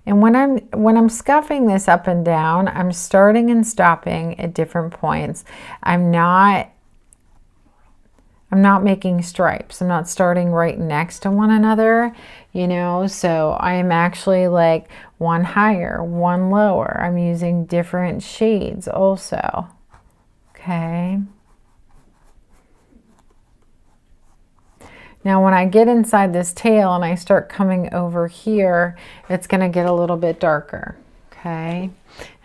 And when I'm scuffing this up and down, I'm starting and stopping at different points. I'm not making stripes. I'm not starting right next to one another, you know, so I am actually like one higher, one lower. I'm using different shades also. Okay. Now when I get inside this tail and I start coming over here, it's going to get a little bit darker. Okay.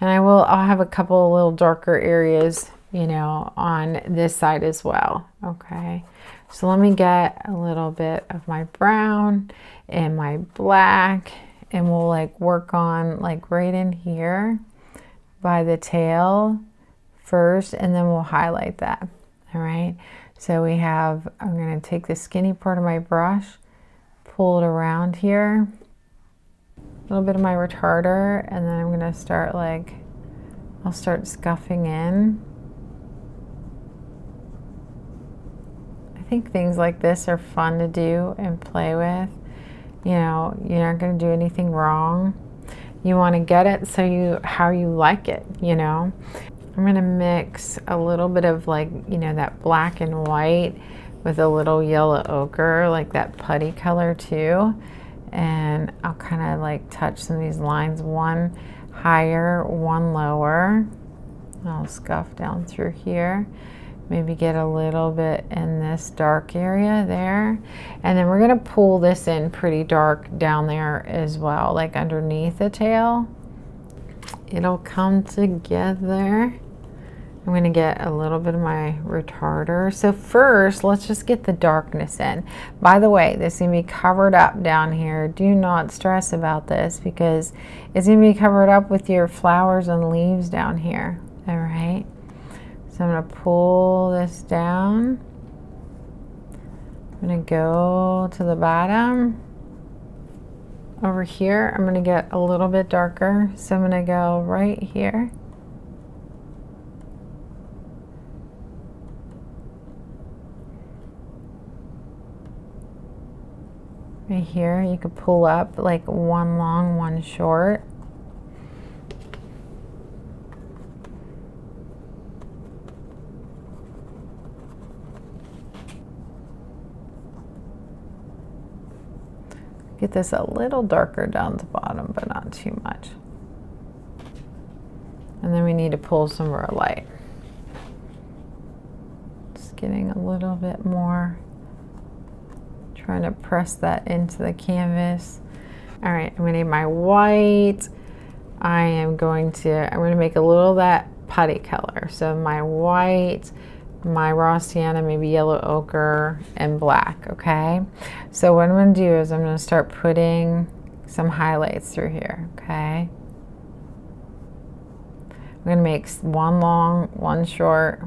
And I'll have a couple of little darker areas, you know, on this side as well. Okay. So let me get a little bit of my brown and my black, and we'll like work on like right in here by the tail first, and then we'll highlight that. All right. So we have, I'm going to take the skinny part of my brush, pull it around here, a little bit of my retarder, and then I'm going to start like, I'll start scuffing in. I think things like this are fun to do and play with. You know, you're not going to do anything wrong. You want to get it so how you like it, you know. I'm going to mix a little bit of like, you know, that black and white with a little yellow ochre, like that putty color too. And I'll kind of like touch some of these lines, one higher, one lower. I'll scuff down through here. Maybe get a little bit in this dark area there. And then we're going to pull this in pretty dark down there as well, like underneath the tail. It'll come together. I'm going to get a little bit of my retarder. So first, let's just get the darkness in. By the way, this is going to be covered up down here. Do not stress about this because it's going to be covered up with your flowers and leaves down here. All right. So I'm going to pull this down. I'm going to go to the bottom. Over here, I'm going to get a little bit darker. So I'm going to go right here. Right here, you could pull up like one long, one short. Get this a little darker down the bottom, but not too much. And then we need to pull some more light. Just getting a little bit more. Trying to press that into the canvas. All right, I'm gonna need my white. I'm going to make a little of that putty color. So my white, my raw sienna, maybe yellow ochre, and black, okay? So what I'm gonna do is I'm gonna start putting some highlights through here, okay? I'm gonna make one long, one short.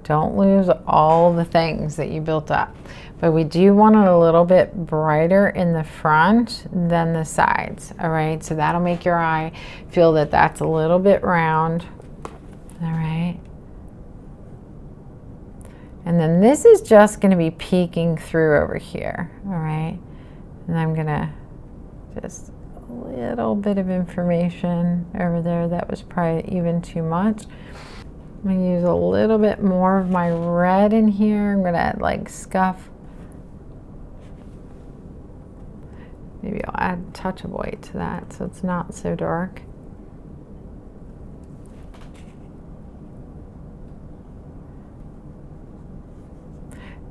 Don't lose all the things that you built up. But we do want it a little bit brighter in the front than the sides, all right? So that'll make your eye feel that that's a little bit round, all right? And then this is just gonna be peeking through over here, all right? And I'm gonna just a little bit of information over there. That was probably even too much. I'm going to use a little bit more of my red in here. I'm going to like scuff. Maybe I'll add a touch of white to that so it's not so dark.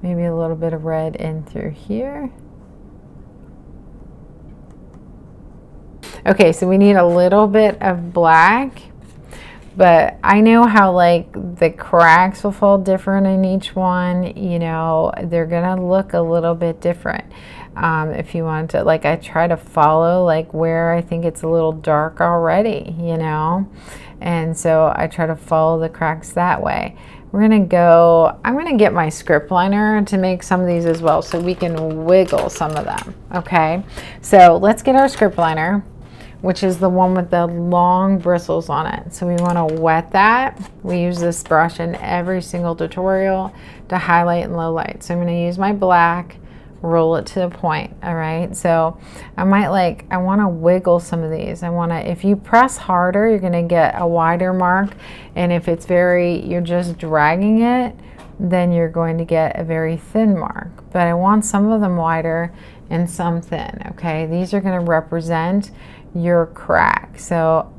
Maybe a little bit of red in through here. Okay, so we need a little bit of black. But I know how like the cracks will fall different in each one, you know, they're gonna look a little bit different. If you want to, like I try to follow like where I think it's a little dark already, you know, and so I try to follow the cracks that way. We're gonna go, I'm gonna get my script liner to make some of these as well so we can wiggle some of them, okay? So let's get our script liner. which is the one with the long bristles on it. So we want to wet that. We use this brush in every single tutorial to highlight and low light. So I'm going to use my black, roll it to the point. All right, so I want to wiggle some of these. If you press harder, you're going to get a wider mark, and if it's you're just dragging it, then you're going to get a very thin mark. But I want some of them wider and some thin. Okay, these are going to represent your crack. So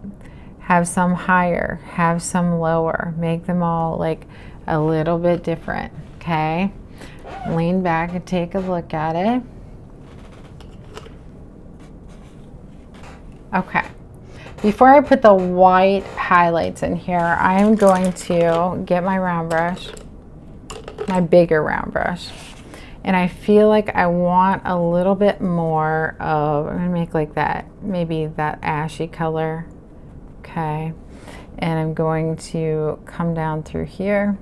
have some higher, have some lower, make them all like a little bit different. Okay, lean back and take a look at it. Okay, before I put the white highlights in here, I am going to get my round brush, my bigger round brush, and I feel like I want a little bit more of, I'm gonna make like that, maybe that ashy color. Okay, and I'm going to come down through here.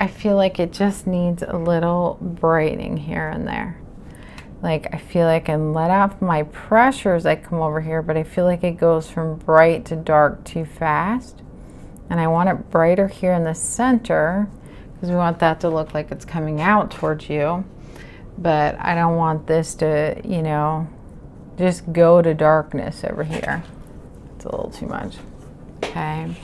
I feel like it just needs a little brightening here and there. Like I feel like I can let off my pressure as I come over here, but I feel like it goes from bright to dark too fast. And I want it brighter here in the center because we want that to look like it's coming out towards you. But I don't want this to, you know, just go to darkness over here. It's a little too much. Okay.